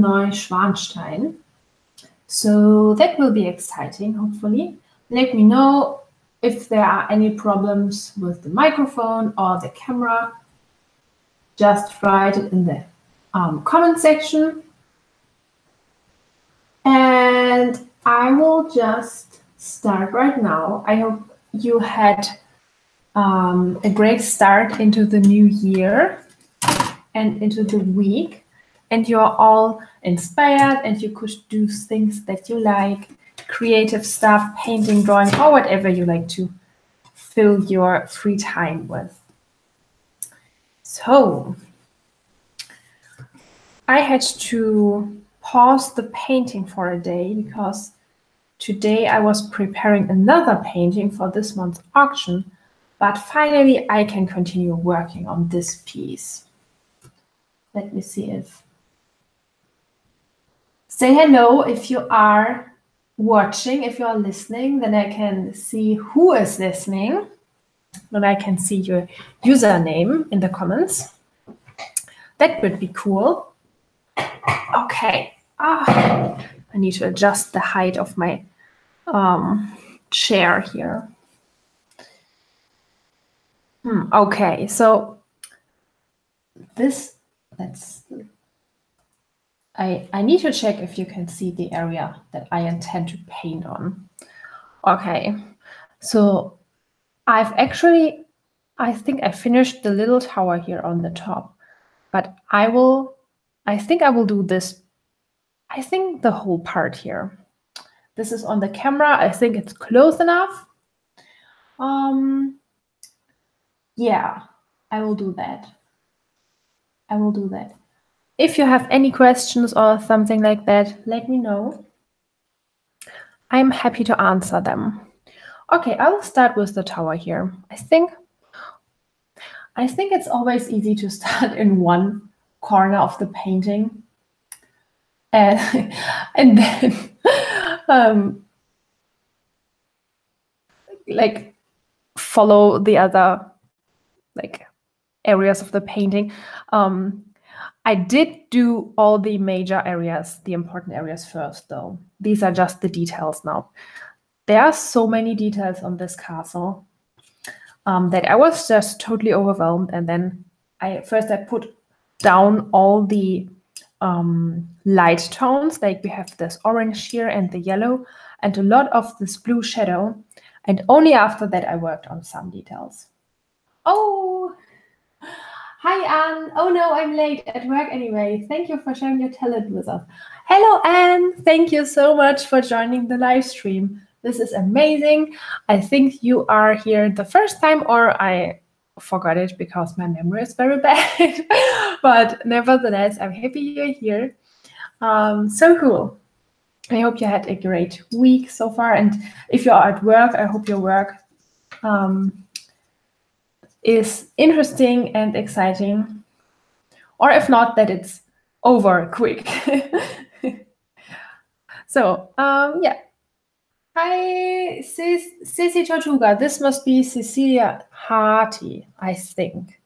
Neuschwanstein. So that will be exciting, hopefully. Let me know if there are any problems with the microphone or the camera. Just write it in the comment section. And I will just start right now. I hope you had a great start into the new year and into the week, and you're all inspired and you could do things that you like, creative stuff, painting, drawing, or whatever you like to fill your free time with. So I had to pause the painting for a day because today I was preparing another painting for this month's auction, but finally I can continue working on this piece. Let me see if... Say hello if you are watching. If you are listening, then I can see who is listening. Then I can see your username in the comments. That would be cool. Okay. I need to adjust the height of my chair here. Okay, so this, I need to check if you can see the area that I intend to paint on. Okay, so I think I finished the little tower here on the top, but I think I will do this. I think the whole part here. This is on the camera. I think it's close enough. Yeah, I will do that. If you have any questions or something like that, let me know. I'm happy to answer them. Okay, I will start with the tower here. I think it's always easy to start in one corner of the painting and then like follow the other like areas of the painting. I did do all the major areas, the important areas first, though. These are just the details now. There are so many details on this castle that I was just totally overwhelmed. And then I put down all the light tones, like we have this orange here and the yellow and a lot of this blue shadow. And only after that I worked on some details. Oh, hi, Anne. Oh no, I'm late at work anyway. Thank you for sharing your talent with us. Hello, Anne. Thank you so much for joining the live stream. This is amazing. I think you are here the first time, or I forgot it because my memory is very bad. But nevertheless, I'm happy you're here. So cool. I hope you had a great week so far. And if you are at work, I hope your work is interesting and exciting, or if not, that it's over quick. So yeah, hi Sissy Tortuga. This must be Cecilia Harty, I think.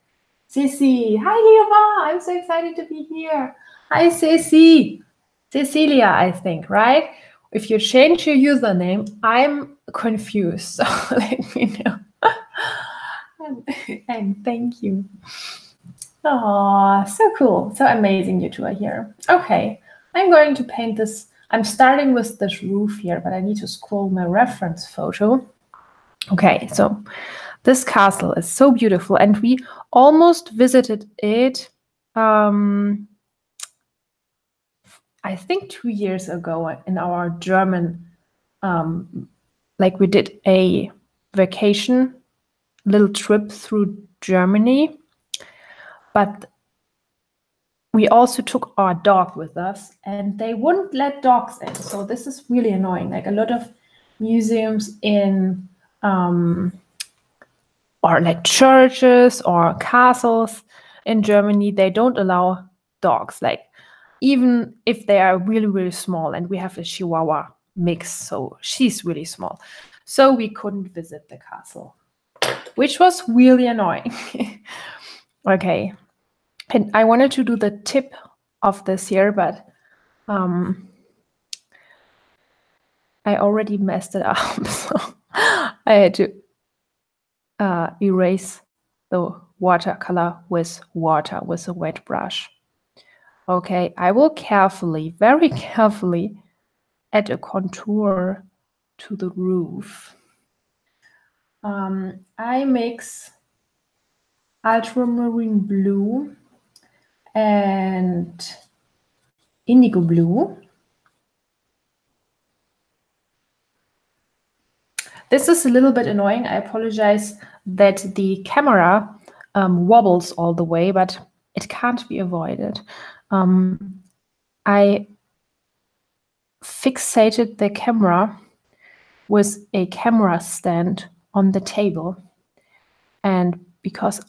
Sissy, hi Lieva, I'm so excited to be here. Hi Sissy, Cecilia, I think, right? If you change your username, I'm confused, so let me know. And thank you. Oh, so cool. So amazing you two are here. Okay, I'm going to paint this. I'm starting with this roof here, but I need to scroll my reference photo. Okay, so this castle is so beautiful, and we almost visited it, I think 2 years ago in our German, like we did a vacation little trip through Germany, but we also took our dog with us and they wouldn't let dogs in. So this is really annoying. Like a lot of museums in or like churches or castles in Germany, they don't allow dogs, like even if they are really, really small. And we have a Chihuahua mix, so she's really small. So we couldn't visit the castle, which was really annoying. Okay, and I wanted to do the tip of this here, but I already messed it up, so I had to erase the watercolor with water with a wet brush. Okay, I will carefully, very carefully, add a contour to the roof. I mix ultramarine blue and indigo blue. This is a little bit annoying. I apologize that the camera wobbles all the way, but it can't be avoided. I fixated the camera with a camera stand on the table. And because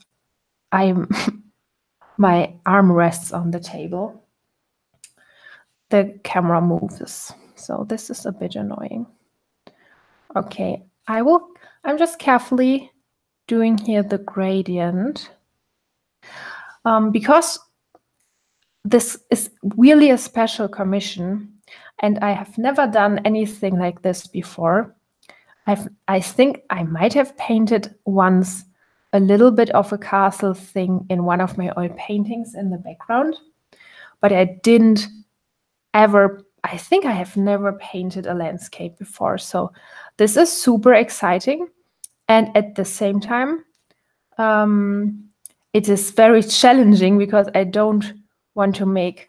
my arm rests on the table, the camera moves. So this is a bit annoying. Okay, I'm just carefully doing here the gradient. Because this is really a special commission, and I have never done anything like this before. I think I might have painted once a little bit of a castle thing in one of my oil paintings in the background, but I didn't ever, I think I have never painted a landscape before. So this is super exciting. And at the same time, it is very challenging because I don't want to make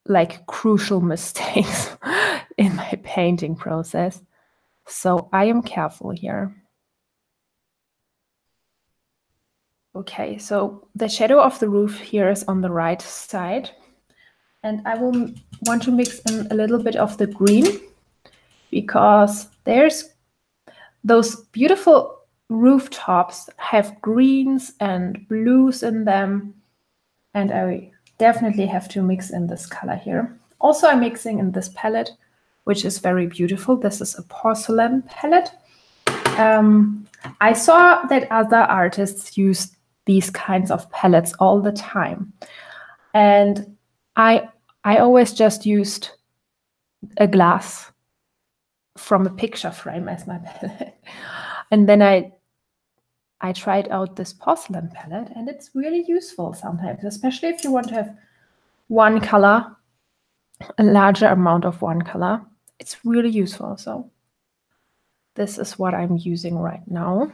like crucial mistakes in my painting process. So I am careful here. Okay, so the shadow of the roof here is on the right side. And I will want to mix in a little bit of the green because there's those beautiful rooftops have greens and blues in them. And I definitely have to mix in this color here. Also, I'm mixing in this palette, which is very beautiful. This is a porcelain palette. I saw that other artists use these kinds of palettes all the time. And I always just used a glass from a picture frame as my palette. And then I tried out this porcelain palette, and it's really useful sometimes, especially if you want to have one color, a larger amount of one color. It's really useful. So this is what I'm using right now.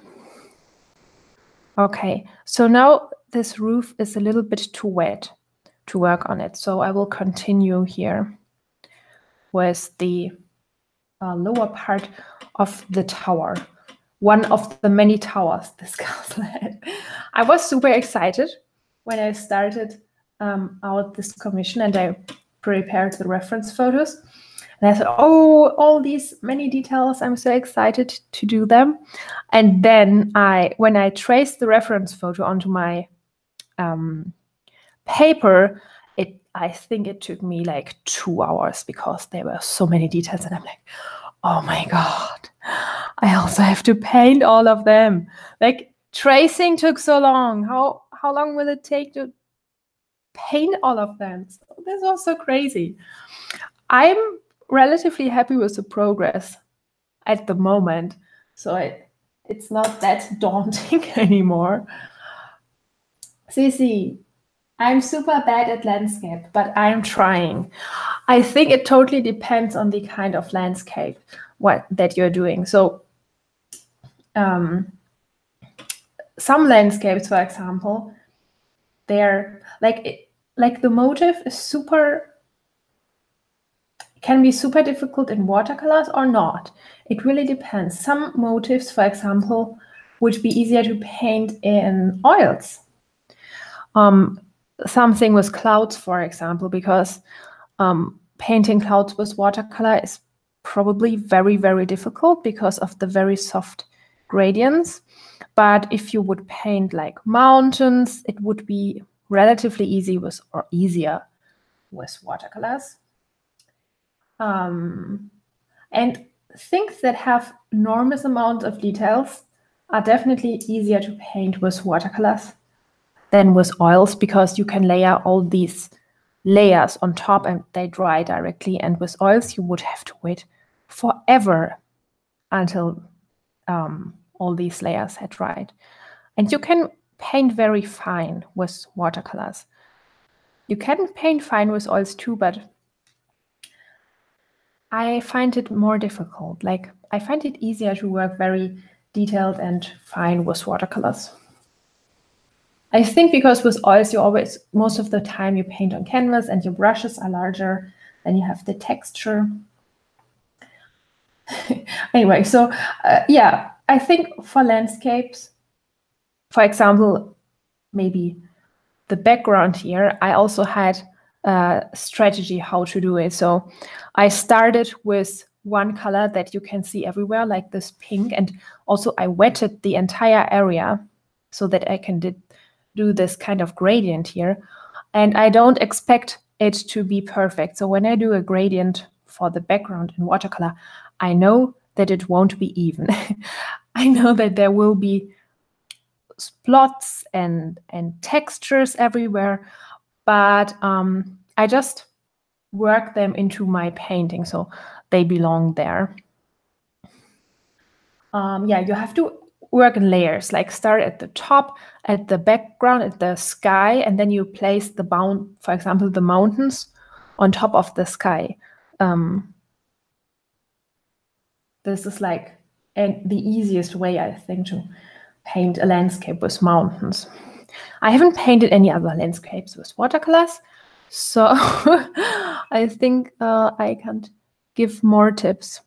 Okay, so now this roof is a little bit too wet to work on it. So I will continue here with the lower part of the tower. One of the many towers this castle had. I was super excited when I started out this commission and I prepared the reference photos. And I thought, oh, all these many details, I'm so excited to do them. And then when I traced the reference photo onto my paper, I think it took me like 2 hours because there were so many details. And I'm like, oh my God, I also have to paint all of them. Like tracing took so long. How long will it take to paint all of them? So this was so crazy. I'm relatively happy with the progress at the moment. So it's not that daunting anymore. Cici, I'm super bad at landscape, but I'm trying. I think it totally depends on the kind of landscape that you're doing. So some landscapes, for example, they're like the motif is can be super difficult in watercolors or not. It really depends. Some motifs, for example, would be easier to paint in oils. Something with clouds, for example, because painting clouds with watercolor is probably very, very difficult because of the very soft gradients. But if you would paint like mountains, it would be relatively easier with watercolors. And things that have enormous amounts of details are definitely easier to paint with watercolors than with oils because you can layer all these layers on top and they dry directly. And with oils, you would have to wait forever until all these layers had dried. And you can paint very fine with watercolors. You can paint fine with oils too, but I find it more difficult. Like, I find it easier to work very detailed and fine with watercolors. I think because with oils, you always, most of the time, you paint on canvas and your brushes are larger, then you have the texture. Anyway, so yeah, I think for landscapes, for example, maybe the background here, I also had a strategy how to do it. So I started with one color that you can see everywhere, like this pink, and also I wetted the entire area so that I can do this kind of gradient here. And I don't expect it to be perfect. So when I do a gradient for the background in watercolor, I know that it won't be even. I know that there will be spots and textures everywhere, but I just work them into my painting, so they belong there. Yeah, you have to work in layers, like start at the top, at the background, at the sky, and then you place the for example, the mountains on top of the sky. This is like the easiest way, I think, to paint a landscape with mountains. I haven't painted any other landscapes with watercolors, so I think I can't give more tips.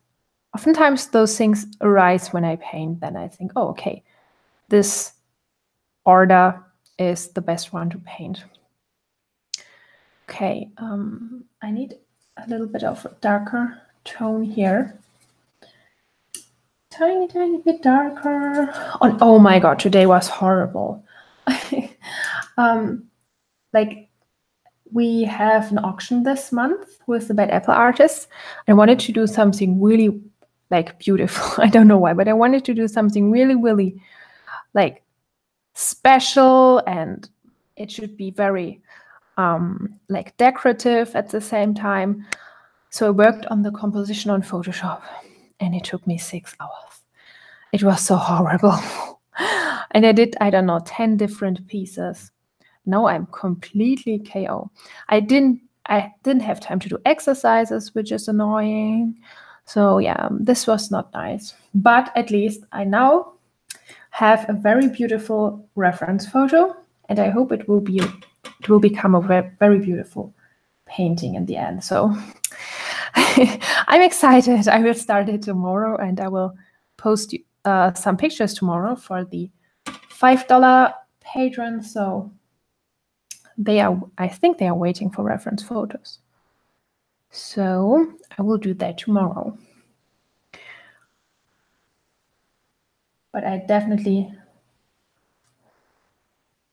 Oftentimes those things arise when I paint, then I think, oh, okay, this order is the best one to paint. Okay, I need a little bit of a darker tone here. Tiny bit darker. Oh my God, today was horrible. Like, we have an auction this month with the Bad Apple artists. I wanted to do something really like beautiful. I don't know why, but I wanted to do something really, really like special, and it should be very like decorative at the same time. So I worked on the composition on Photoshop, and it took me 6 hours. It was so horrible. And I did, I don't know, 10 different pieces. Now I'm completely KO. I didn't have time to do exercises, which is annoying. So yeah, this was not nice. But at least I now have a very beautiful reference photo, and I hope it will become a very beautiful painting in the end. So I'm excited. I will start it tomorrow, and I will post some pictures tomorrow for the $5 patrons. So I think they are waiting for reference photos. So I will do that tomorrow. But I definitely,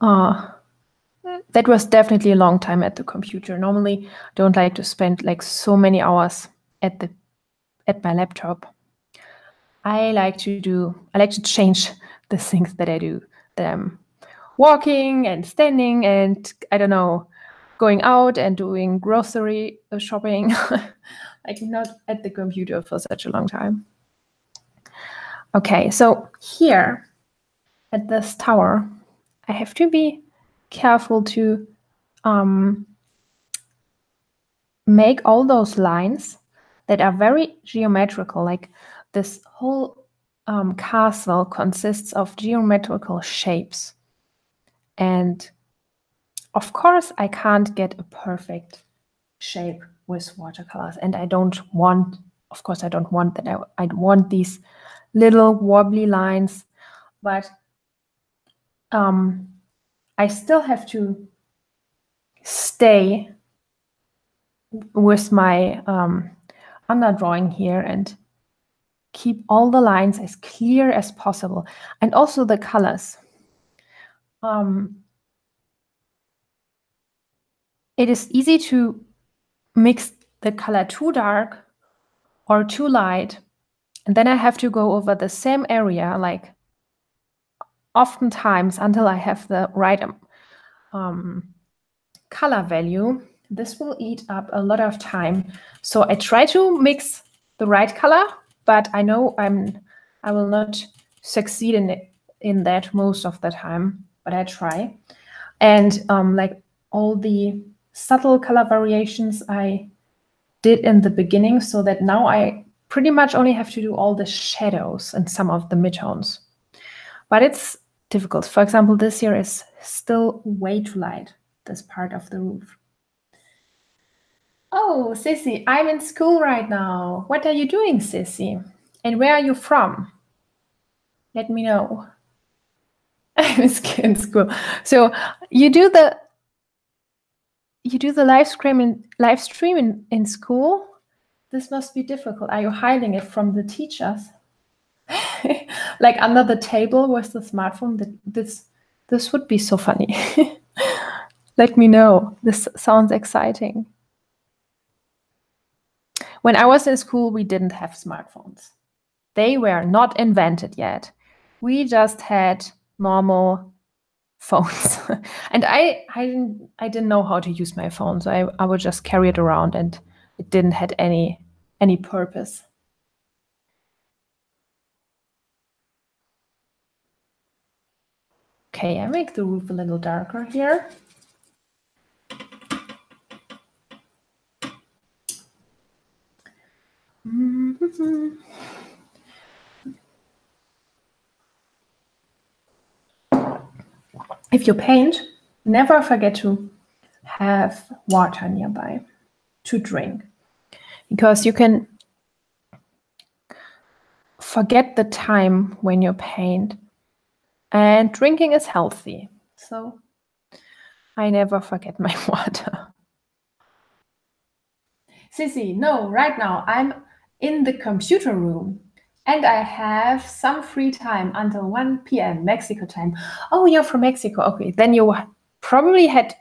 that was definitely a long time at the computer. Normally, I don't like to spend like so many hours at my laptop. I like to change the things that I do, that I'm walking and standing and, I don't know, going out and doing grocery shopping, like not at the computer for such a long time. Okay, so here at this tower, I have to be careful to make all those lines that are very geometrical, like this whole castle consists of geometrical shapes. And of course, I can't get a perfect shape with watercolors. And I don't want that. I want these little wobbly lines, but I still have to stay with my underdrawing here and keep all the lines as clear as possible, and also the colors. It is easy to mix the color too dark or too light, and then I have to go over the same area like oftentimes until I have the right color value. this will eat up a lot of time. So I try to mix the right color, but I know I will not succeed in that most of the time, but I try. And like all the subtle color variations I did in the beginning, so that now I pretty much only have to do all the shadows and some of the midtones. But it's difficult. For example, this here is still way too light, this part of the roof. Oh, Sissy, I'm in school right now. What are you doing, Sissy? And where are you from? Let me know. I'm in school. So you do the live stream in school? This must be difficult. Are you hiding it from the teachers? Like under the table with the smartphone? This would be so funny. Let me know. This sounds exciting. When I was in school, we didn't have smartphones. They were not invented yet. We just had normal phones. And I didn't know how to use my phone, so I would just carry it around, and it didn't have any purpose. Okay, I make the roof a little darker here. If you paint, never forget to have water nearby to drink, because you can forget the time when you paint, and drinking is healthy. So I never forget my water. Sissy, no, right now I'm in the computer room and I have some free time until 1 p.m. Mexico time. Oh, you're from Mexico. Okay, then you probably had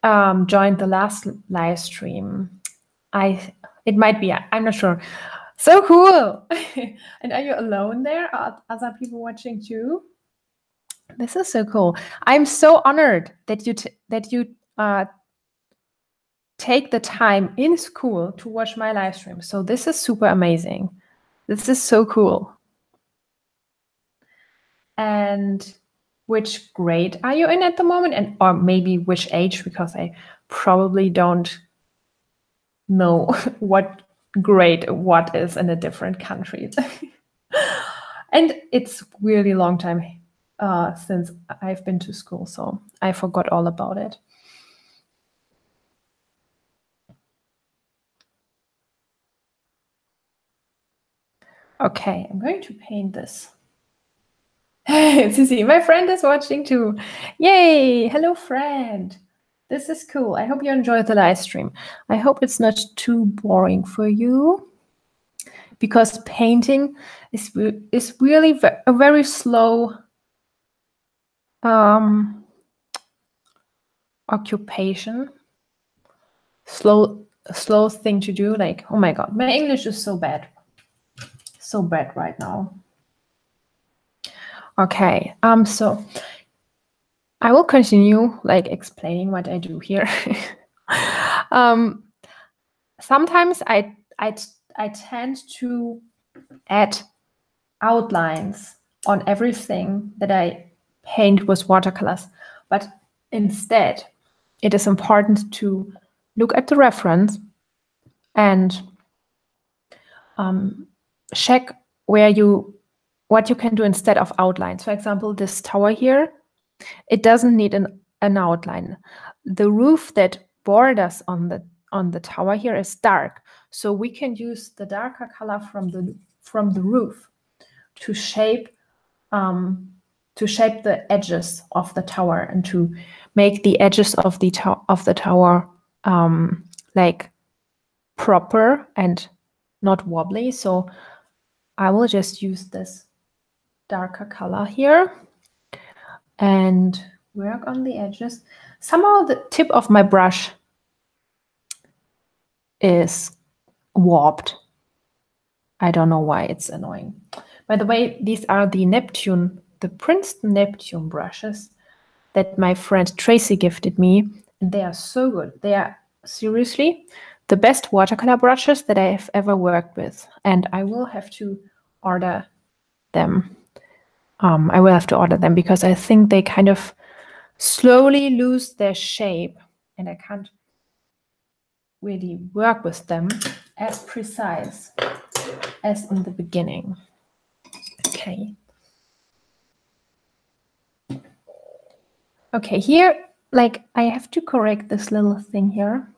joined the last live stream. It might be, I'm not sure. So cool. And are you alone there? Are other people watching too? This is so cool. I'm so honored that you take the time in school to watch my live stream. So this is super amazing. This is so cool. And which grade are you in at the moment? Or maybe which age, because I probably don't know what grade what is in a different country. And it's really long time since I've been to school, so I forgot all about it. Okay, I'm going to paint this. Sissy, my friend is watching too. Yay! Hello, friend. This is cool. I hope you enjoyed the live stream. I hope it's not too boring for you, because painting is really a very slow occupation. Slow thing to do. Like, oh my God, my English is so bad. So bad right now. Okay, so I will continue like explaining what I do here. Sometimes I tend to add outlines on everything that I paint with watercolors, but instead it is important to look at the reference and check what you can do instead of outlines. For example, this tower here, it doesn't need an outline. The roof that borders on the tower here is dark, so we can use the darker color from the roof to shape the edges of the tower, and to make the edges of the tower like proper and not wobbly. So I will just use this darker color here and work on the edges. Somehow the tip of my brush is warped. I don't know why, it's annoying. By the way, these are the Princeton Neptune brushes that my friend Tracy gifted me. And they are so good. They are seriously the best watercolor brushes that I have ever worked with, and I will have to order them. I will have to order them because I think they kind of slowly lose their shape, and I can't really work with them as precise as in the beginning. Okay. Okay, here, like, I have to correct this little thing here.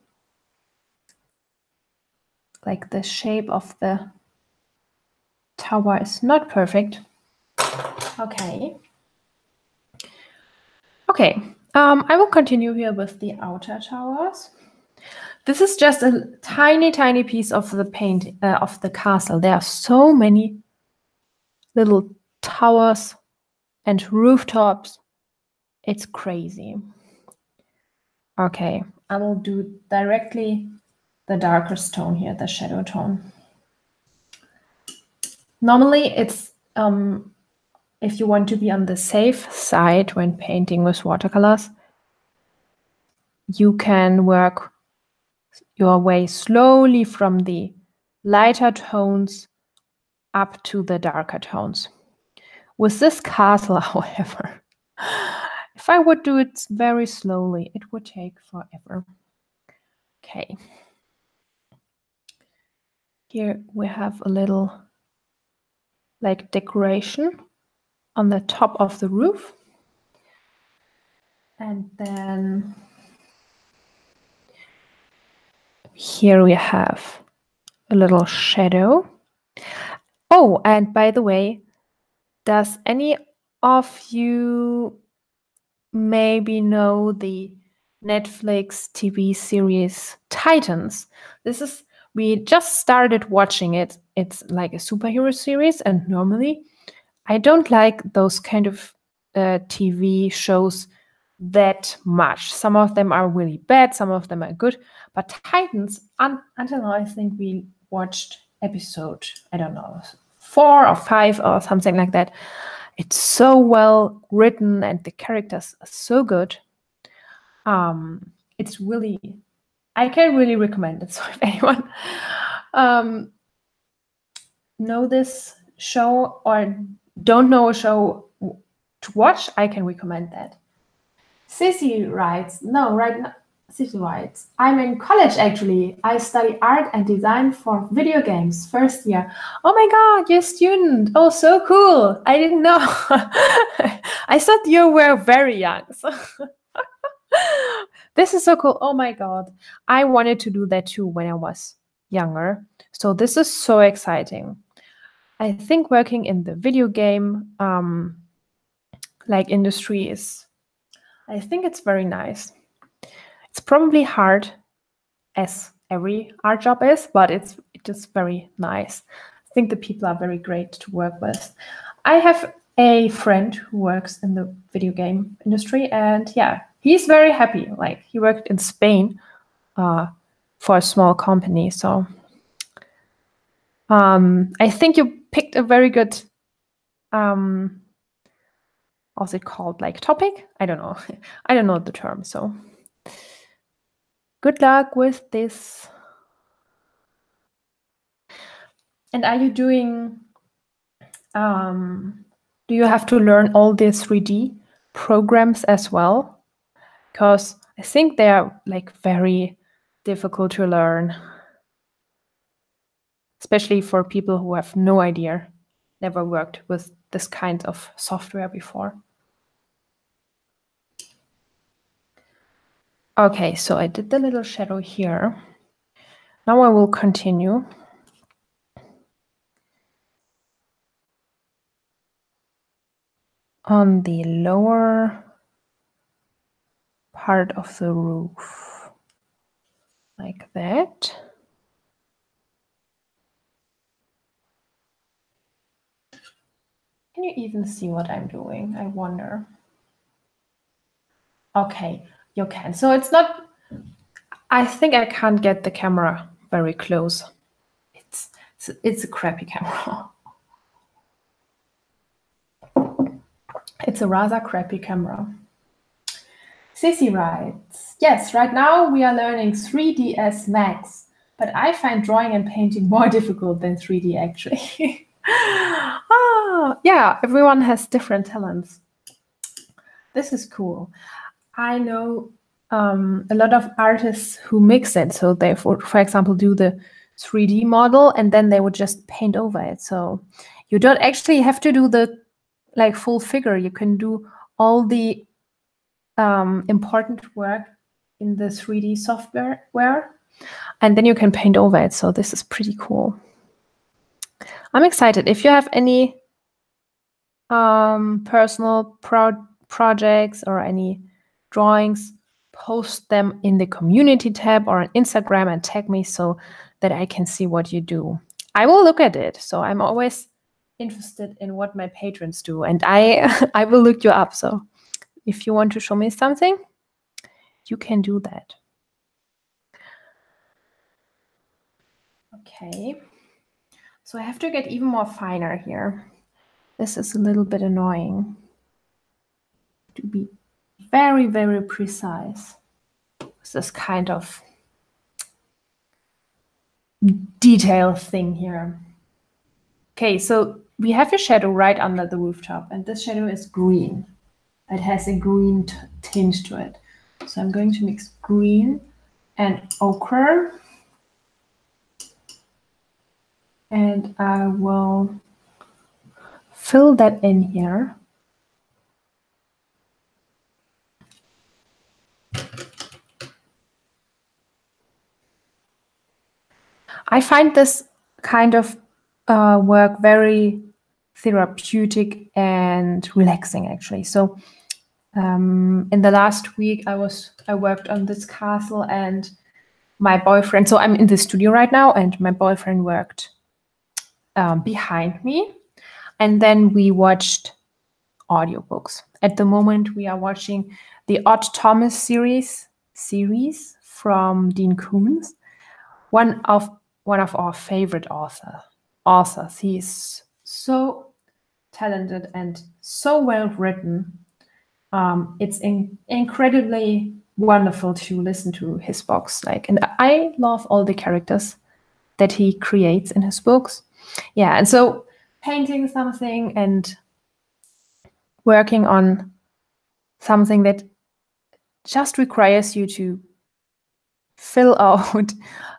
Like, the shape of the tower is not perfect. Okay. Okay, I will continue here with the outer towers. This is just a tiny, tiny piece of the paint of the castle. There are so many little towers and rooftops. It's crazy. Okay, I will do directly the darker tone here, the shadow tone. Normally, it's if you want to be on the safe side when painting with watercolors, you can work your way slowly from the lighter tones up to the darker tones. With this castle, however, if I would do it very slowly, it would take forever. Okay. Here we have a little like decoration on the top of the roof. And then here we have a little shadow. Oh, and by the way, does any of you maybe know the Netflix TV series Titans? We just started watching it. It's like a superhero series, and normally I don't like those kind of TV shows that much. Some of them are really bad, some of them are good. But Titans, until now, I think we watched episode, I don't know, 4 or 5 or something like that. It's so well written and the characters are so good. It's really, I can really recommend it. So if anyone know this show or don't know a show to watch, I can recommend that. Sissy writes, no, right now, Sissy writes, I'm in college actually. I study art and design for video games, first year. Oh my God, you're a student. Oh, so cool. I didn't know. I thought you were very young. So this is so cool. Oh my God. I wanted to do that too when I was younger. So this is so exciting. I think working in the video game like industry is, I think it's very nice. It's probably hard, as every art job is, but it is very nice. I think the people are very great to work with. I have a friend who works in the video game industry, and yeah, he's very happy. Like, he worked in Spain for a small company. So I think you picked a very good what's it called, like topic? I don't know. I don't know the term. So good luck with this. And are you doing, do you have to learn all these 3D programs as well? Because I think they are like very difficult to learn, especially for people who have no idea, never worked with this kind of software before. Okay, so I did the little shadow here. Now I will continue. On the lower part of the roof, like that. Can you even see what I'm doing? I wonder. Okay, you can. So it's not, I think I can't get the camera very close. It's a crappy camera. It's a rather crappy camera. Sissy writes, yes, right now we are learning 3ds Max, but I find drawing and painting more difficult than 3D actually. Yeah, everyone has different talents. This is cool. I know a lot of artists who mix it. So they, for example, do the 3D model and then they would just paint over it. So you don't actually have to do the like full figure. You can do all the important work in the 3D software, and then you can paint over it. So this is pretty cool. I'm excited. If you have any personal projects or any drawings, post them in the community tab or on Instagram and tag me so that I can see what you do. I will look at it. So I'm always interested in what my patrons do, and I will look you up. So if you want to show me something, you can do that. Okay. So I have to get even more finer here. This is a little bit annoying. To be very, very precise. It's this kind of detail thing here. Okay, so we have a shadow right under the rooftop, and this shadow is green. It has a green tinge to it. So I'm going to mix green and ochre. And I will fill that in here. I find this kind of work very therapeutic and relaxing, actually. So in the last week, I worked on this castle, and my boyfriend. So I'm in the studio right now, and my boyfriend worked behind me, and then we watched audiobooks. At the moment, we are watching the Odd Thomas series from Dean Koontz, one of our favorite authors. He's so talented and so well written. It's incredibly wonderful to listen to his books. And I love all the characters that he creates in his books. Yeah, and so painting something and working on something that just requires you to fill out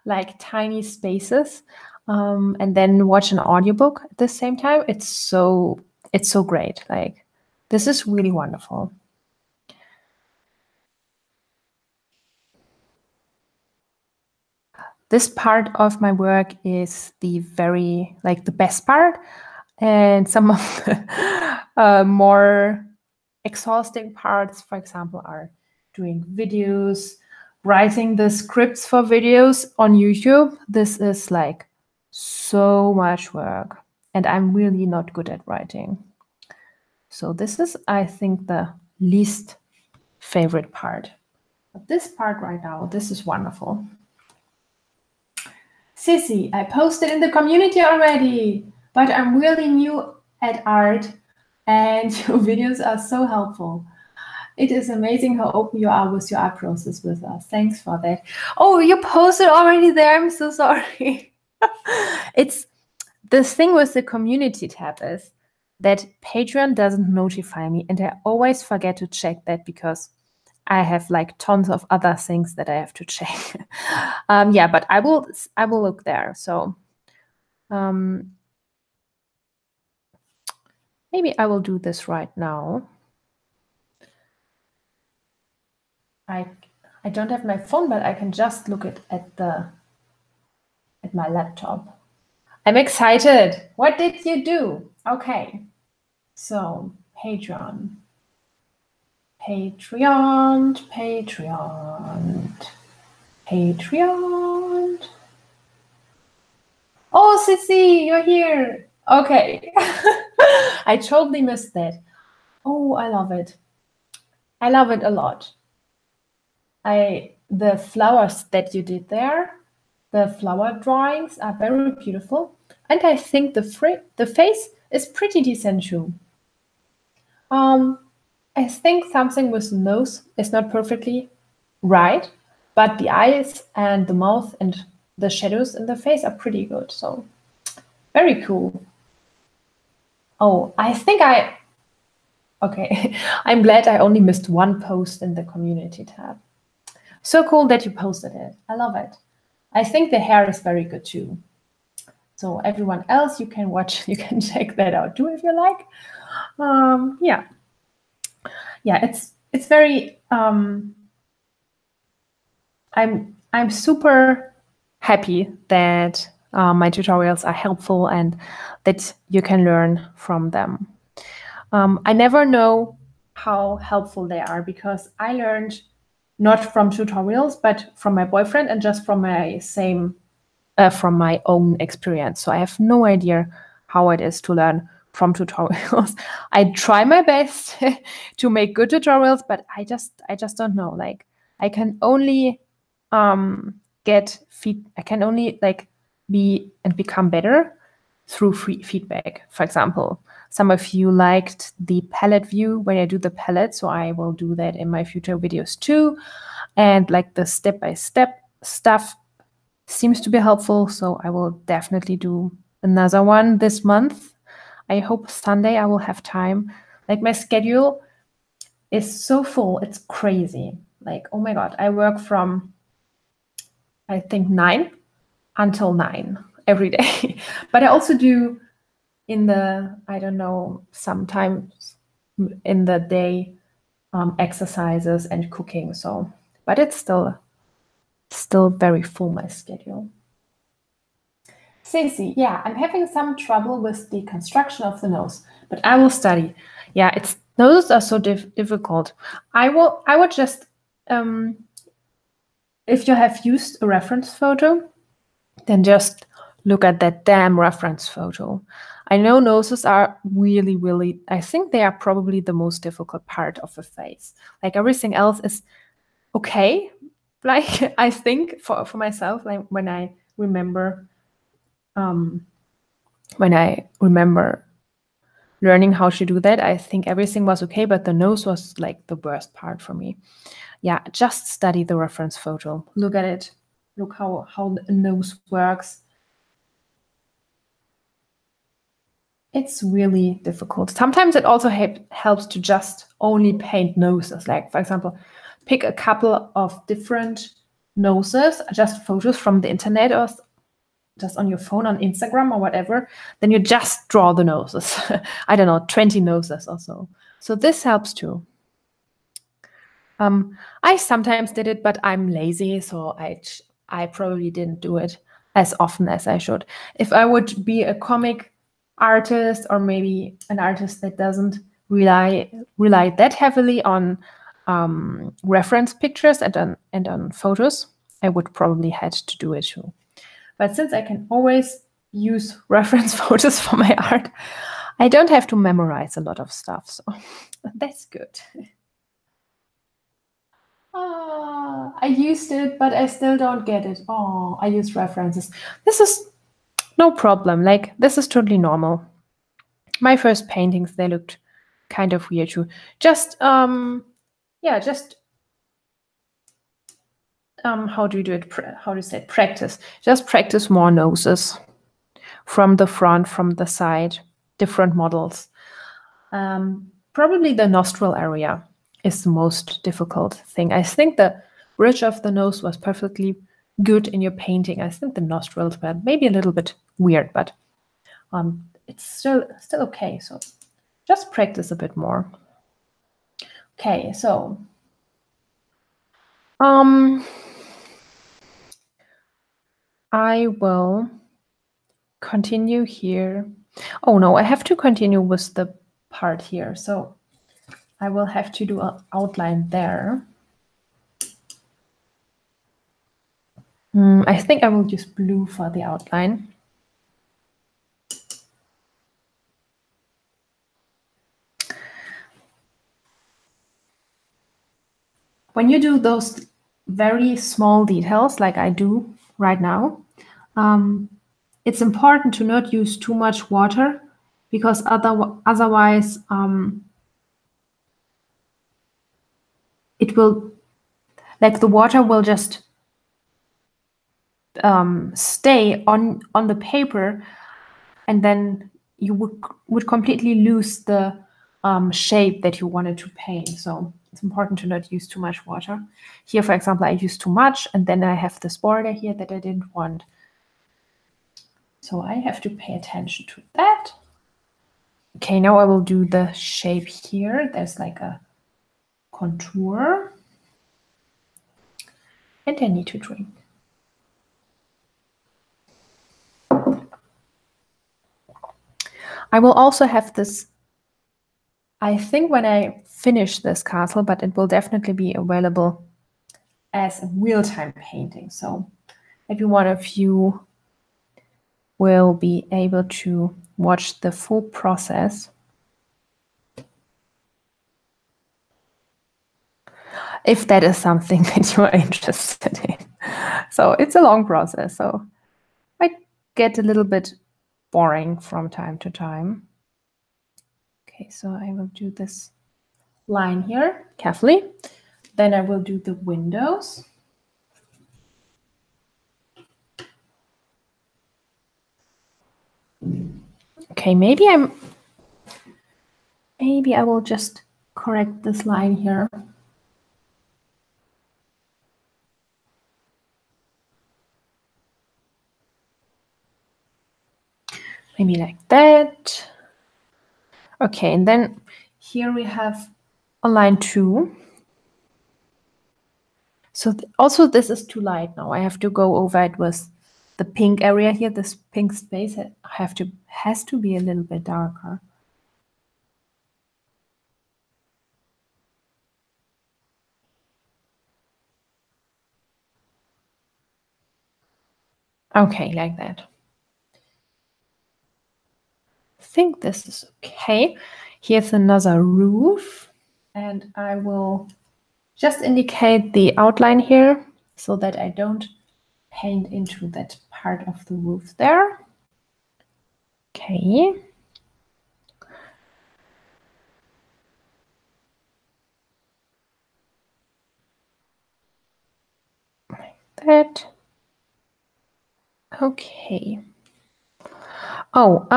like tiny spaces and then watch an audiobook at the same time. It's so great. Like, this is really wonderful. This part of my work is the best part, and some of the more exhausting parts, for example, are doing videos, writing the scripts for videos on YouTube. This is like so much work, and I'm really not good at writing. So this is, I think, the least favorite part. But this part right now, this is wonderful. Sissy, I posted in the community already, but I'm really new at art and your videos are so helpful. It is amazing how open you are with your art process with us. Thanks for that. Oh, you posted already there. I'm so sorry. It's the thing with the community tab is that Patreon doesn't notify me, and I always forget to check that because I have like tons of other things that I have to check. Yeah, but I will look there. So maybe I will do this right now. I don't have my phone, but I can just look at my laptop. I'm excited. What did you do? Okay. So Patreon. Oh, Sissy, you're here. Okay. I totally missed that. Oh, I love it. I love it a lot. The flowers that you did there, the flower drawings are very beautiful. And I think the face is pretty decent too. I think something with the nose is not perfectly right, but the eyes and the mouth and the shadows in the face are pretty good. So very cool. Oh, I think okay. I'm glad I only missed one post in the community tab. So cool that you posted it. I love it. I think the hair is very good too. So everyone else, you can watch, you can check that out too if you like. Yeah, it's very. I'm super happy that my tutorials are helpful and that you can learn from them. I never know how helpful they are because I learned not from tutorials, but from my boyfriend and just from from my own experience. So I have no idea how it is to learn from tutorials. I try my best to make good tutorials, but I just don't know. Like I can only I can only like be and become better through free feedback. For example, some of you liked the palette view when I do the palette, so I will do that in my future videos too. And like the step-by-step stuff seems to be helpful, so I will definitely do another one this month. I hope Sunday I will have time. Like my schedule is so full, it's crazy. Like, oh my God, I work from, I think 9 until 9 every day. But I also do in the, I don't know, sometimes in the day exercises and cooking. So, but it's still very full, my schedule. Ceci, yeah, I'm having some trouble with the construction of the nose, but I will study. Yeah, noses are so difficult. I would just, if you have used a reference photo, then just look at that damn reference photo. I know noses are really, really, I think they are probably the most difficult part of the face. Like everything else is okay. Like I think for myself, like when I remember learning how to do that, I think everything was okay, but the nose was like the worst part for me. Yeah, just study the reference photo. Look at it. Look how the nose works. It's really difficult. Sometimes it also helps to just only paint noses. Like, for example, pick a couple of different noses, just photos from the internet or just on your phone, on Instagram or whatever. Then you just draw the noses. I don't know, 20 noses or so. So this helps too. I sometimes did it, but I'm lazy, so I probably didn't do it as often as I should. If I would be a comic artist or maybe an artist that doesn't rely that heavily on reference pictures and on photos, I would probably had to do it too. But since I can always use reference photos for my art, I don't have to memorize a lot of stuff, so that's good. I used it, but I still don't get it. Oh, I use references. This is no problem. Like, this is totally normal. My first paintings, they looked kind of weird too. Just, yeah, just, how do you do it? How do you say it? Practice. Just practice more noses from the front, from the side, different models. Probably the nostril area is the most difficult thing. I think the bridge of the nose was perfectly good in your painting. I think the nostrils were maybe a little bit weird, but it's still okay. So just practice a bit more. Okay, so I will continue here. Oh no, I have to continue with the part here. So I will have to do an outline there. I think I will use blue for the outline. When you do those very small details like I do right now, it's important to not use too much water because otherwise it will, like the water will just stay on the paper, and then you would completely lose the shape that you wanted to paint. So it's important to not use too much water. Here, for example, I used too much, and then I have this border here that I didn't want. So I have to pay attention to that. Okay, now I will do the shape here. There's like a contour. And I need to drink. I will also have this, I think, when I finish this castle, but it will definitely be available as a real-time painting. So maybe one of you will be able to watch the full process. If that is something that you are interested in. So it's a long process, so it might get a little bit boring from time to time. Okay, so I will do this line here carefully. Then I will do the windows. Okay, maybe I will just correct this line here. Maybe like that. Okay, and then here we have a line 2. So also this is too light now. I have to go over it with the pink area here, this pink space. Has to be a little bit darker. Okay, like that. I think this is okay. Here's another roof, and I will just indicate the outline here so that I don't paint into that part of the roof there. Okay. Like that. Okay. Oh,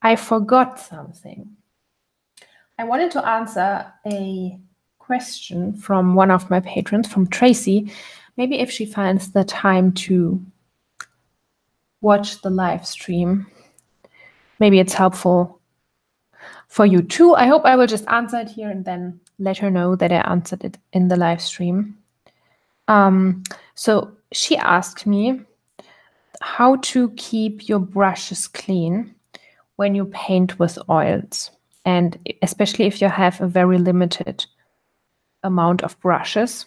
I forgot something. I wanted to answer a question from one of my patrons, from Tracy. Maybe if she finds the time to watch the live stream, maybe it's helpful for you too. I hope I will just answer it here and then let her know that I answered it in the live stream. So she asked me how to keep your brushes clean when you paint with oils, and especially if you have a very limited amount of brushes.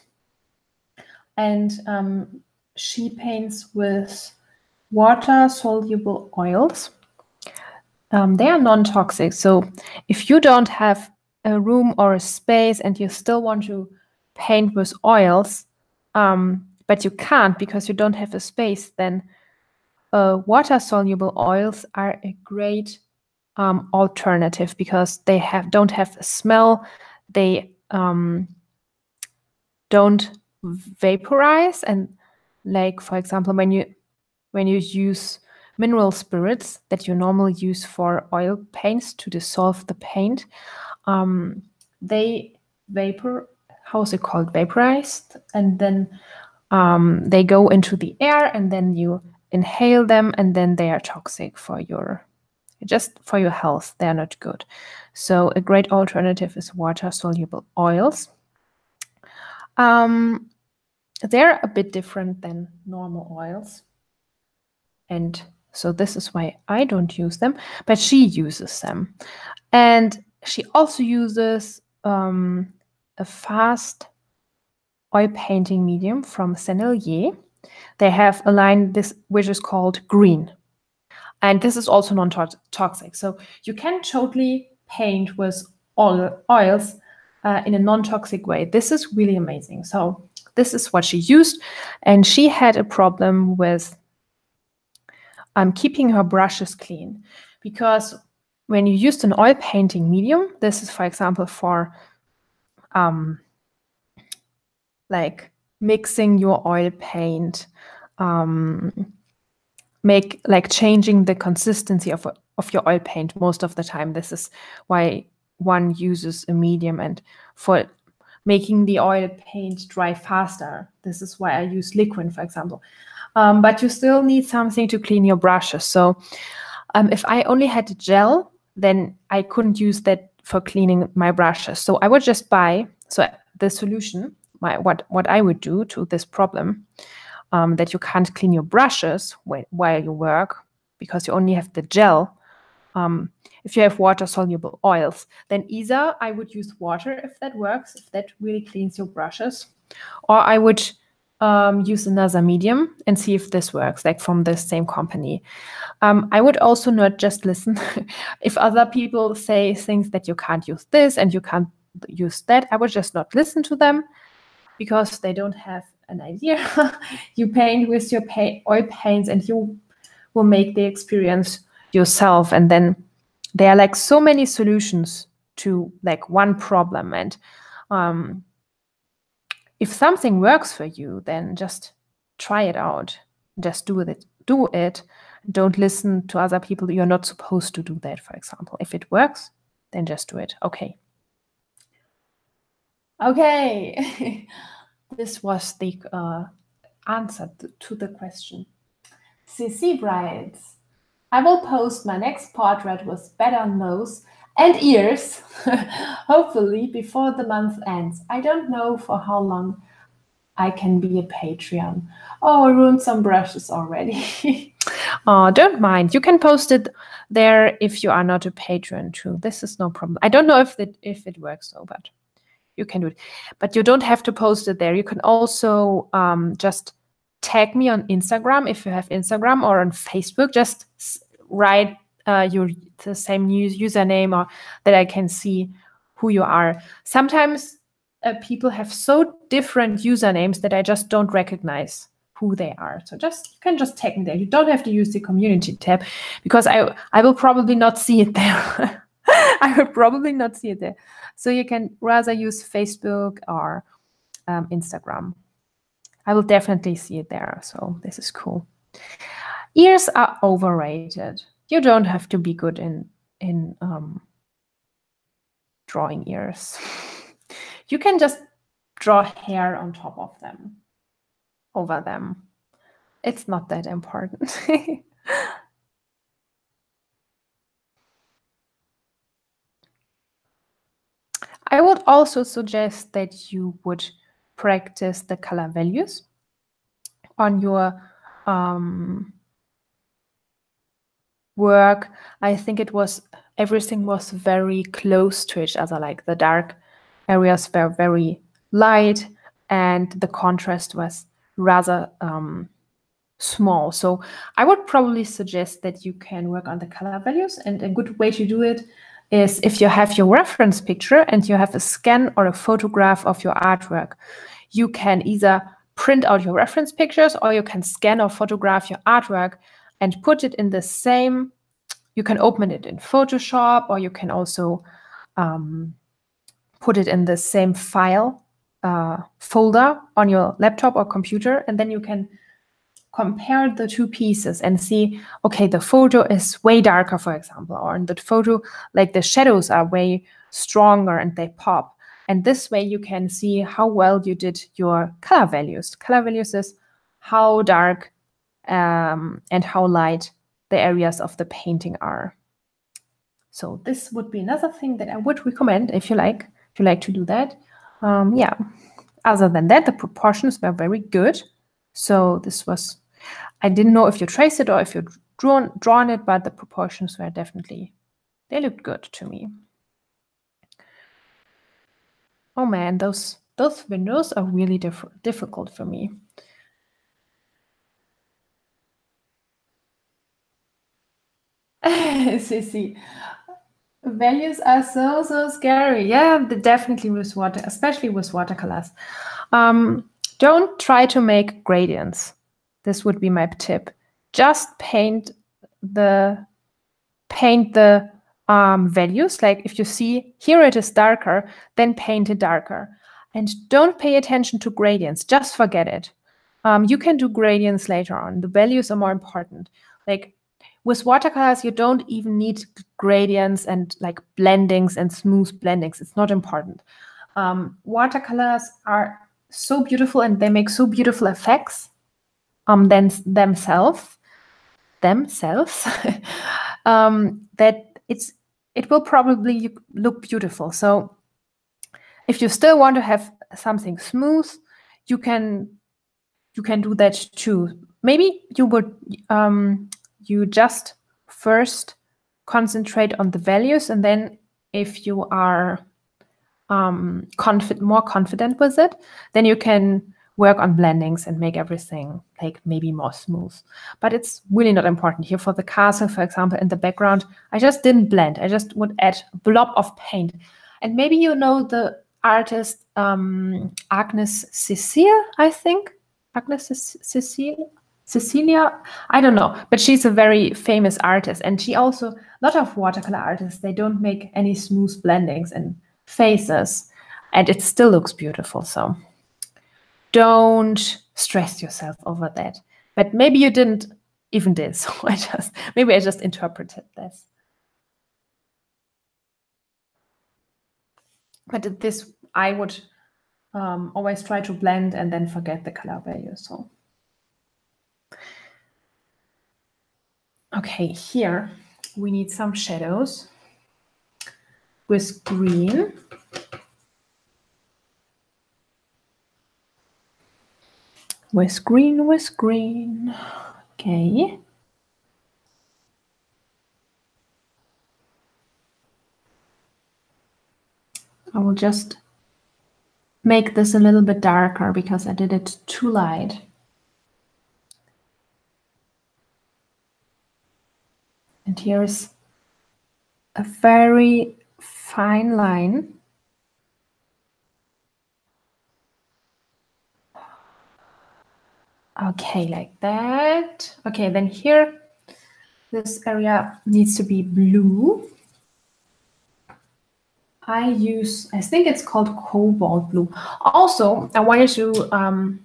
And she paints with water-soluble oils. They are non-toxic, so if you don't have a room or a space and you still want to paint with oils, but you can't because you don't have a space, then water-soluble oils are a great alternative because they don't have a smell. They don't vaporize, and like, for example, when you use mineral spirits that you normally use for oil paints to dissolve the paint, they vaporized, and then they go into the air, and then you inhale them, and then they are toxic for your health. They are not good. So a great alternative is water-soluble oils. They're a bit different than normal oils, and so this is why I don't use them, but she uses them. And she also uses a fast oil painting medium from Sennelier. They have a line which is called Green. And this is also non-toxic. So you can totally paint with oils in a non-toxic way. This is really amazing. So this is what she used. And she had a problem with keeping her brushes clean, because when you used an oil painting medium, this is, for example, for like mixing your oil paint, changing the consistency of your oil paint most of the time. This is why one uses a medium, and for making the oil paint dry faster, this is why I use liquid, for example. But you still need something to clean your brushes. So if I only had gel, then I couldn't use that for cleaning my brushes. So I would just buy the solution. What I would do to this problem, that you can't clean your brushes while you work because you only have the gel. If you have water-soluble oils, then either I would use water if that works, if that really cleans your brushes, or I would use another medium and see if this works, like from the same company. I would also not just listen. If other people say things that you can't use this and you can't use that, I would just not listen to them because they don't have an idea. You paint with your oil paints and you will make the experience yourself. And then there are like so many solutions to like one problem. And if something works for you, then just try it out. Just do it. Don't listen to other people. You're not supposed to do that, for example. If it works, then just do it. Okay. Okay. This was the answer to the question. CC writes, I will post my next portrait with better nose and ears, hopefully before the month ends. I don't know for how long I can be a Patreon. Oh, I ruined some brushes already. Oh, don't mind. You can post it there if you are not a patron too. This is no problem. I don't know if it works though, but you can do it. But you don't have to post it there. You can also just tag me on Instagram if you have Instagram, or on Facebook. Just write the same username, or that I can see who you are. Sometimes people have so different usernames that I just don't recognize who they are. So you can just tag me there. You don't have to use the community tab because I will probably not see it there. I will probably not see it there. So you can rather use Facebook or Instagram. I will definitely see it there. So this is cool. Ears are overrated. You don't have to be good in drawing ears. You can just draw hair on top of them, over them. It's not that important. I would also suggest that you would practice the color values on your work. I think everything was very close to each other, like the dark areas were very light and the contrast was rather small. So I would probably suggest that you can work on the color values, and a good way to do it is if you have your reference picture and you have a scan or a photograph of your artwork. You can either print out your reference pictures, or you can scan or photograph your artwork and put it in the same. You can open it in Photoshop, or you can also put it in the same file folder on your laptop or computer, and then you can compare the two pieces and see, okay, the photo is way darker, for example, or in the photo, like the shadows are way stronger and they pop. And this way you can see how well you did your color values. Color values is how dark and how light the areas of the painting are. So this would be another thing that I would recommend if you like to do that. Yeah. Other than that, the proportions were very good. So this was, I didn't know if you traced it or if you drawn it, but the proportions were definitely, they looked good to me. Oh man, those windows are really difficult for me. Sissy, values are so scary. Yeah, definitely with water, especially with watercolors. Don't try to make gradients. This would be my tip. Just paint the values. Like if you see here it is darker, then paint it darker. And don't pay attention to gradients. Just forget it. You can do gradients later on. The values are more important. Like with watercolors, you don't even need gradients and like blendings and smooth blendings. It's not important. Watercolors are so beautiful and they make so beautiful effects themselves that it will probably look beautiful. So if you still want to have something smooth, you can do that too. Maybe you would you just first concentrate on the values, and then if you are more confident with it, then you can work on blendings and make everything like maybe more smooth. But it's really not important. Here for the castle, for example, in the background, I just didn't blend. I just would add a blob of paint. And maybe you know the artist Agnes Cecile, I think. Agnes Cecilia, I don't know, but she's a very famous artist, and she also, a lot of watercolor artists, they don't make any smooth blendings and faces, and it still looks beautiful. So don't stress yourself over that. But maybe you didn't even did, so I just interpreted this. But this, I would always try to blend and then forget the color value. So okay, here we need some shadows with green. With green. Okay. I will just make this a little bit darker because I did it too light. And here's a very fine line. Okay, like that. Okay, then here, this area needs to be blue. I think it's called cobalt blue. Also, I wanted to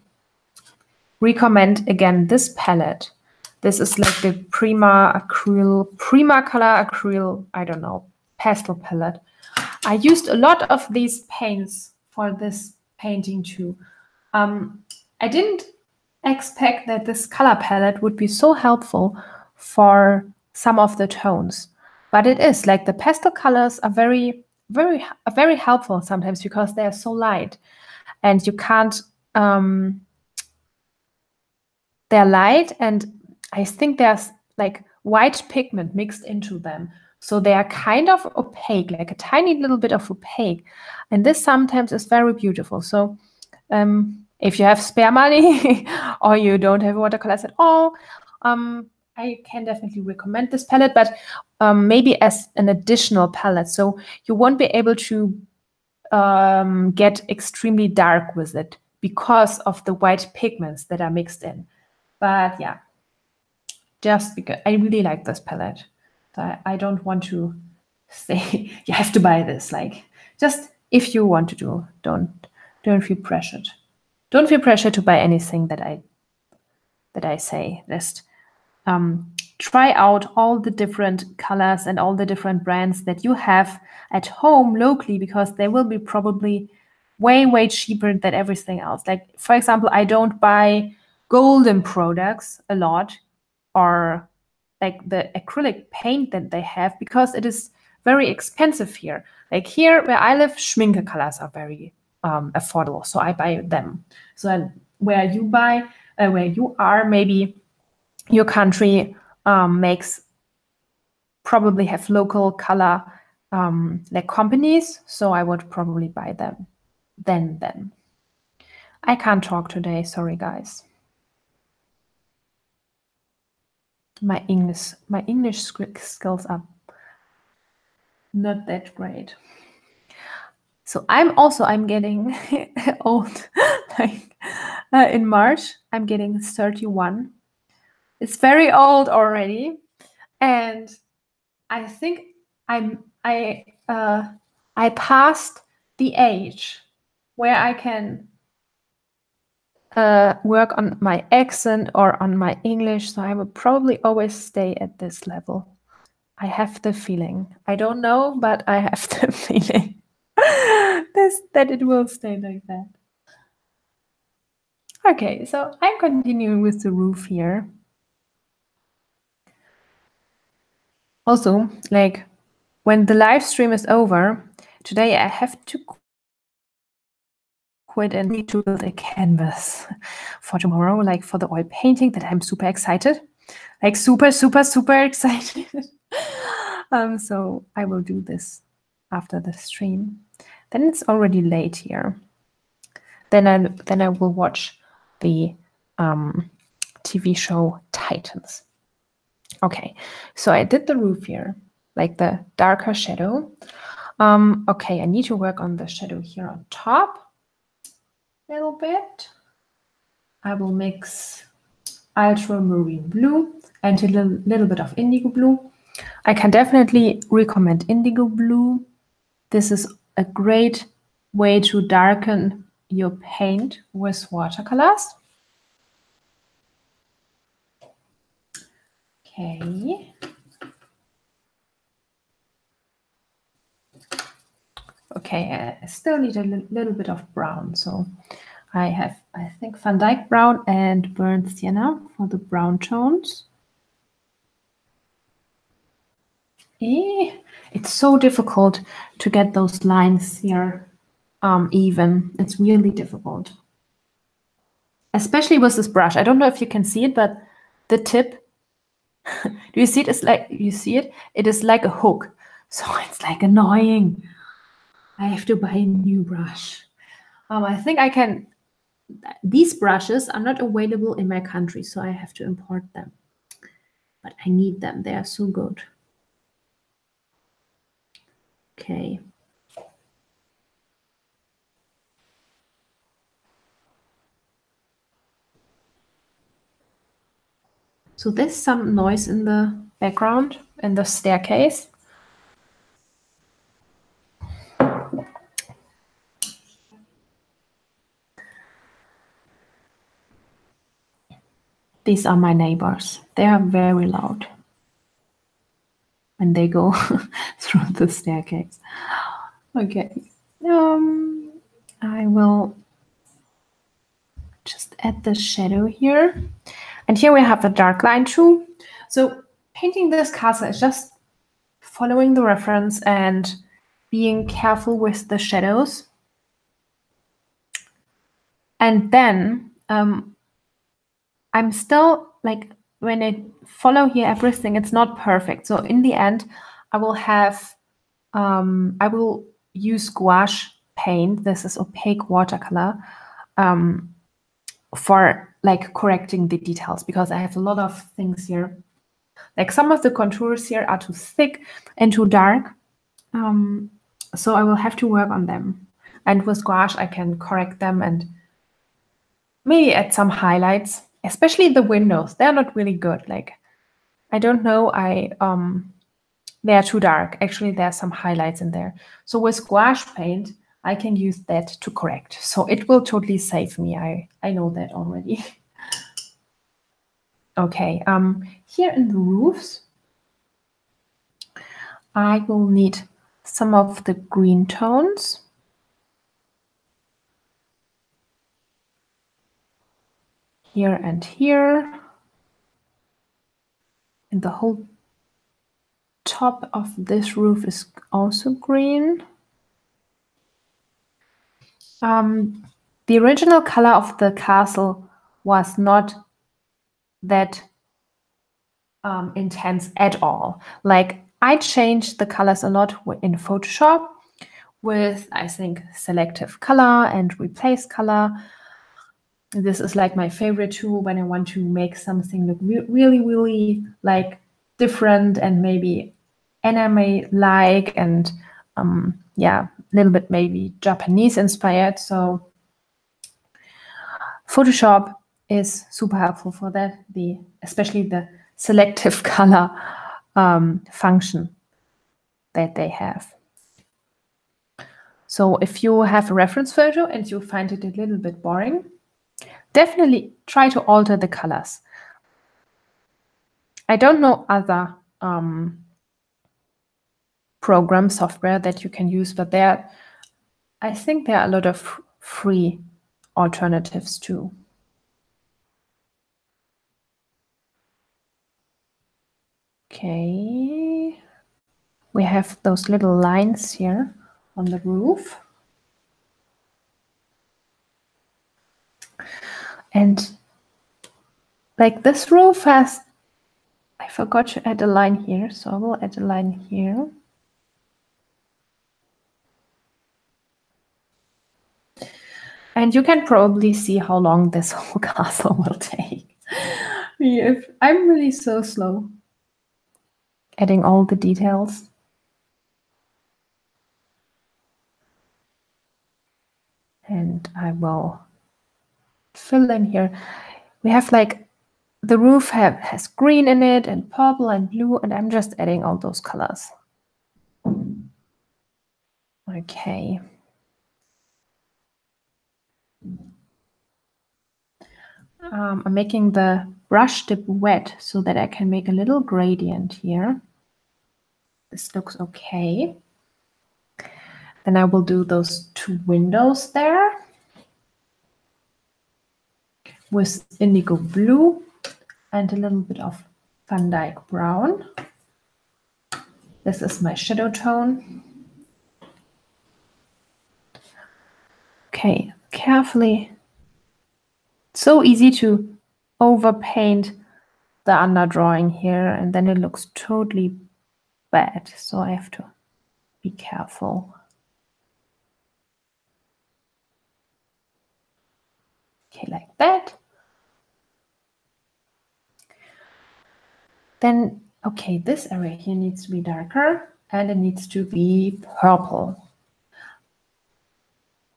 recommend again this palette. This is like the Prima Color Acryl, I don't know, pastel palette. I used a lot of these paints for this painting too. I didn't expect that this color palette would be so helpful for some of the tones, but it is. Like the pastel colors are very helpful sometimes because they are so light, and you can't. They're light, and I think there's like white pigment mixed into them. So they are kind of opaque, like a tiny little bit of opaque. And this sometimes is very beautiful. So if you have spare money or you don't have watercolors at all, I can definitely recommend this palette, but maybe as an additional palette. So you won't be able to get extremely dark with it because of the white pigments that are mixed in. But yeah, just because I really like this palette. So I don't want to say you have to buy this. Like, just if you want to do, don't feel pressured. Don't feel pressured to buy anything that I say. Just try out all the different colors and all the different brands that you have at home locally, because they will be probably way cheaper than everything else. Like, for example, I don't buy golden products a lot, or like the acrylic paint that they have, because it is very expensive here. Like here where I live, Schminke colors are very affordable, so I buy them. So where you are, maybe your country makes probably have local color like companies, so I would probably buy them then. I can't talk today, sorry guys. My English skills are not that great. So I'm getting old. Like in March, I'm getting 31. It's very old already, and I think I passed the age where I can work on my accent or on my English. So I will probably always stay at this level. I have the feeling. I don't know, but I have the feeling that it will stay like that. Okay, so I'm continuing with the roof here. Also, like when the live stream is over, today I have to quit and need to build a canvas for tomorrow, like for the oil painting that I'm super excited. Like super excited. So I will do this after the stream. Then it's already late here. Then I will watch the TV show Titans. Okay, so I did the roof here, like the darker shadow. Okay, I need to work on the shadow here on top a little bit. I will mix ultramarine blue and a little bit of indigo blue. I can definitely recommend indigo blue. This is a great way to darken your paint with watercolors. Okay. Okay, I still need a little bit of brown. So I have, I think, Van Dyke brown and burnt sienna for the brown tones. It's so difficult to get those lines here even. It's really difficult. Especially with this brush. I don't know if you can see it, but the tip, do you see it? It's like, you see it? It is like a hook. So it's like annoying. I have to buy a new brush. I think I can, these brushes are not available in my country, so I have to import them. But I need them, they are so good. Okay. So there's some noise in the background, in the staircase. These are my neighbors. They are very loud when they go through the staircase. Okay. I will just add the shadow here. And here we have the dark line too. So painting this castle is just following the reference and being careful with the shadows. And then I'm still like, when I follow here everything, it's not perfect. So in the end, I will have, I will use gouache paint. This is opaque watercolor for like correcting the details, because I have a lot of things here. Like some of the contours here are too thick and too dark. So I will have to work on them. And with gouache, I can correct them and maybe add some highlights, especially the windows. They're not really good. Like, I don't know, they are too dark. Actually, there are some highlights in there. So with gouache paint, I can use that to correct. So it will totally save me. I know that already. Okay, here in the roofs, I will need some of the green tones. Here and here. And the whole top of this roof is also green. The original color of the castle was not that intense at all. Like, I changed the colors a lot in Photoshop with, I think, selective color and replace color. This is like my favorite tool when I want to make something look really like different and maybe anime-like and yeah, a little bit maybe Japanese inspired. So Photoshop is super helpful for that, especially the selective color function that they have. So if you have a reference photo and you find it a little bit boring, definitely try to alter the colors. I don't know other program software that you can use, but I think there are a lot of free alternatives too. Okay, we have those little lines here on the roof. And like this roof has, I forgot to add a line here, so I will add a line here. And you can probably see how long this whole castle will take. I'm really so slow adding all the details. And I will fill in here. We have like the roof has green in it and purple and blue, and I'm just adding all those colors. Okay. I'm making the brush tip wet so that I can make a little gradient here. This looks okay. Then I will do those 2 windows there with indigo blue and a little bit of Van Dyke brown. This is my shadow tone. Okay, carefully. So easy to overpaint the underdrawing here, and then it looks totally bad. So I have to be careful. Okay, like that. Then, okay, this area here needs to be darker and it needs to be purple.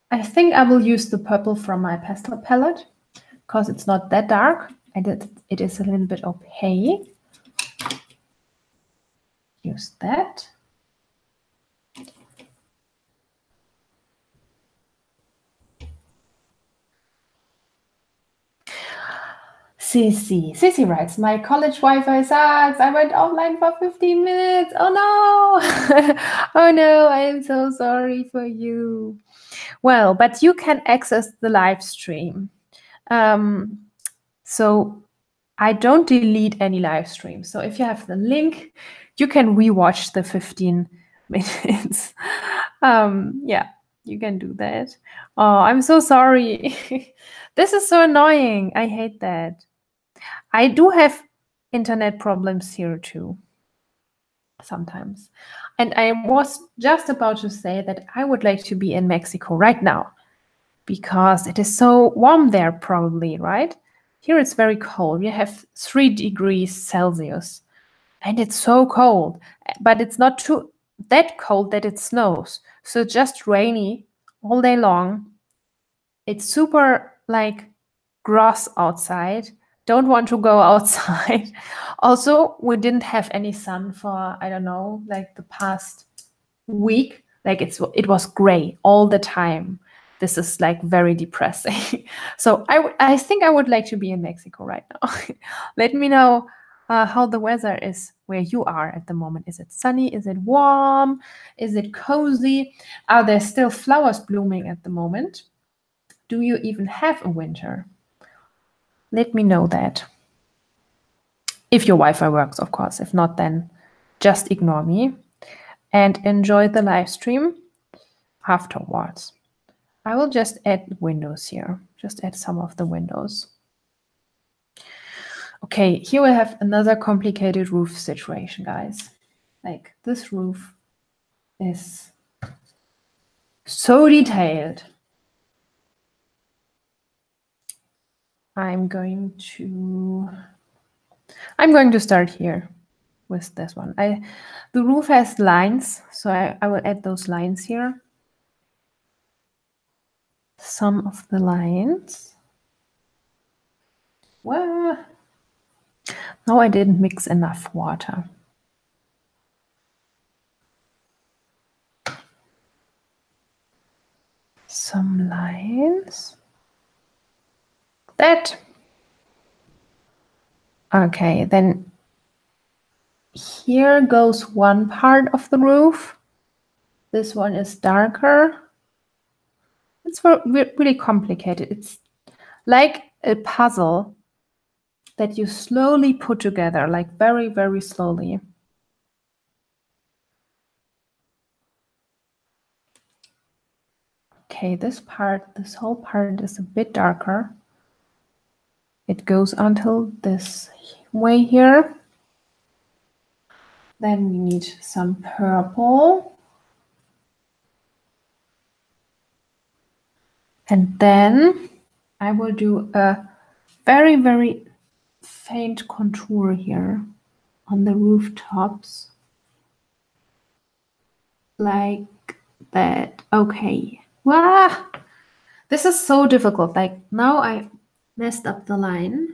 I think I will use the purple from my pastel palette because it's not that dark and it is a little bit opaque. Use that. Sissy writes, my college Wi-Fi sucks. I went offline for 15 minutes. Oh no. Oh no, I am so sorry for you. Well, but you can access the live stream. So I don't delete any live stream. So if you have the link, you can rewatch the 15 minutes. Yeah, you can do that. Oh, I'm so sorry. This is so annoying. I hate that. I do have internet problems here too, sometimes. And I was just about to say that I would like to be in Mexico right now because it is so warm there probably, right? Here it's very cold. We have 3 degrees Celsius and it's so cold, but it's not too that cold that it snows. So just rainy all day long. It's super like gross outside. Don't want to go outside. Also, we didn't have any sun for, I don't know, like the past week. Like it was gray all the time. This is like very depressing. So I think I would like to be in Mexico right now. Let me know how the weather is where you are at the moment. Is it sunny? Is it warm? Is it cozy? Are there still flowers blooming at the moment? Do you even have a winter? Let me know that. If your Wi-Fi works, of course. If not, then just ignore me and enjoy the live stream afterwards. I will just add windows here. Just add some of the windows. Okay, here we have another complicated roof situation, guys. Like this roof is so detailed. I'm going to start here with this one. The roof has lines, so I will add those lines here. Some of the lines. Well, no, I didn't mix enough water. some lines. That. Okay, then here goes one part of the roof. This one is darker. It's really complicated. It's like a puzzle that you slowly put together, like very, very slowly. Okay, this whole part is a bit darker. It goes until this way here. Then we need some purple. And then I will do a very, very faint contour here on the rooftops. Like that. Okay. Wow. This is so difficult. Like now I messed up the line.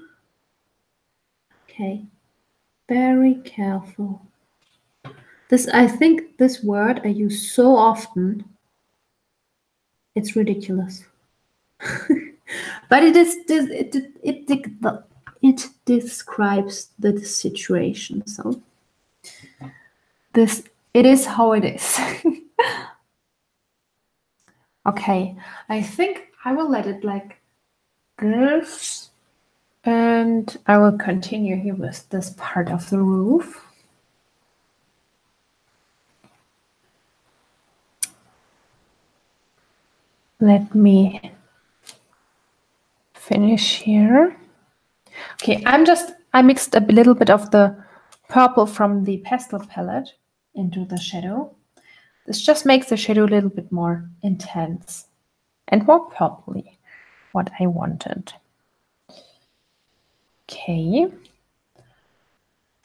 Okay. Very careful. I think this word I use so often. It's ridiculous. But it describes the situation. So it is how it is. Okay, I think I will let it like this, and I will continue here with this part of the roof. Let me finish here. Okay, I mixed a little bit of the purple from the pastel palette into the shadow. This just makes the shadow a little bit more intense and more purpley, what I wanted. Okay.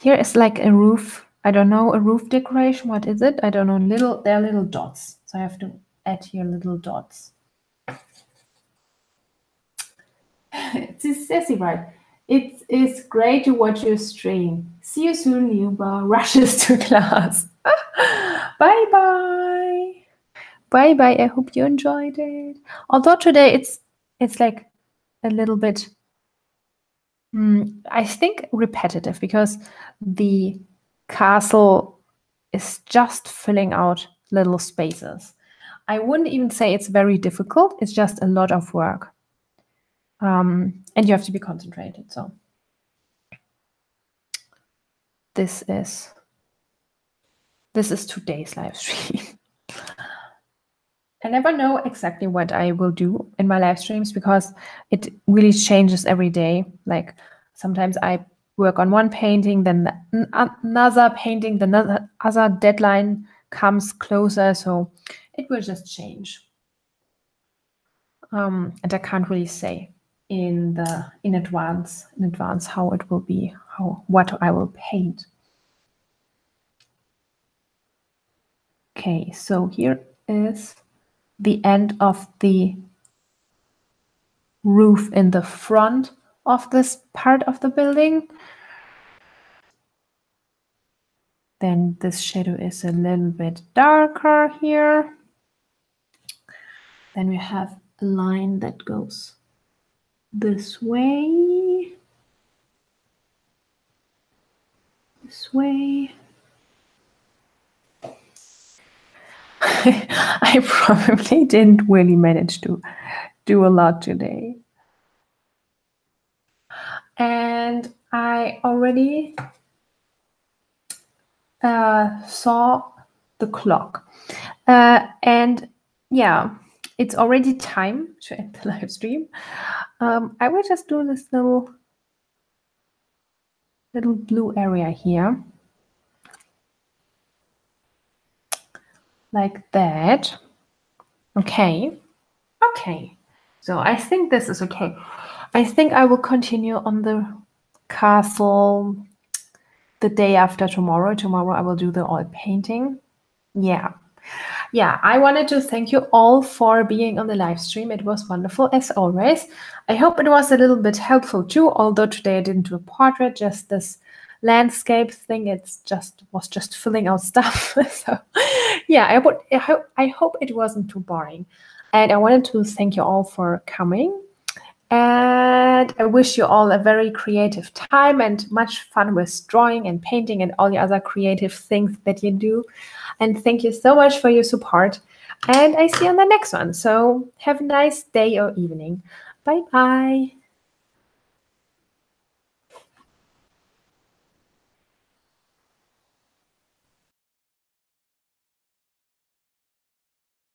Here is like a roof, I don't know, a roof decoration. What is it? I don't know. There are little dots. So I have to add here little dots. It's Sassy right. It is great to watch your stream. See you soon, Luba. Rushes to class. Bye bye. Bye bye. I hope you enjoyed it. Although today it's like a little bit, I think, repetitive because the castle is just filling out little spaces. I wouldn't even say it's very difficult. It's just a lot of work. And you have to be concentrated. So this is today's live stream. I never know exactly what I will do in my live streams because it really changes every day. Like sometimes I work on one painting, then another painting, then other deadline comes closer. So it will just change. And I can't really say in advance how it will be, what I will paint. Okay, so here is the end of the roof in the front of this part of the building. Then this shadow is a little bit darker here. Then we have a line that goes this way. This way. I probably didn't really manage to do a lot today. And I already saw the clock. And yeah, it's already time to end the live stream. I will just do this little blue area here. Like that. Okay. Okay. So I think this is okay. I think I will continue on the castle the day after tomorrow. Tomorrow I will do the oil painting. Yeah. Yeah, I wanted to thank you all for being on the live stream. It was wonderful as always. I hope it was a little bit helpful too, although today I didn't do a portrait, just this landscape thing. Was just filling out stuff. So yeah, I hope it wasn't too boring. And I wanted to thank you all for coming. And I wish you all a very creative time and much fun with drawing and painting and all the other creative things that you do. And thank you so much for your support. And I see you on the next one. So have a nice day or evening. Bye bye.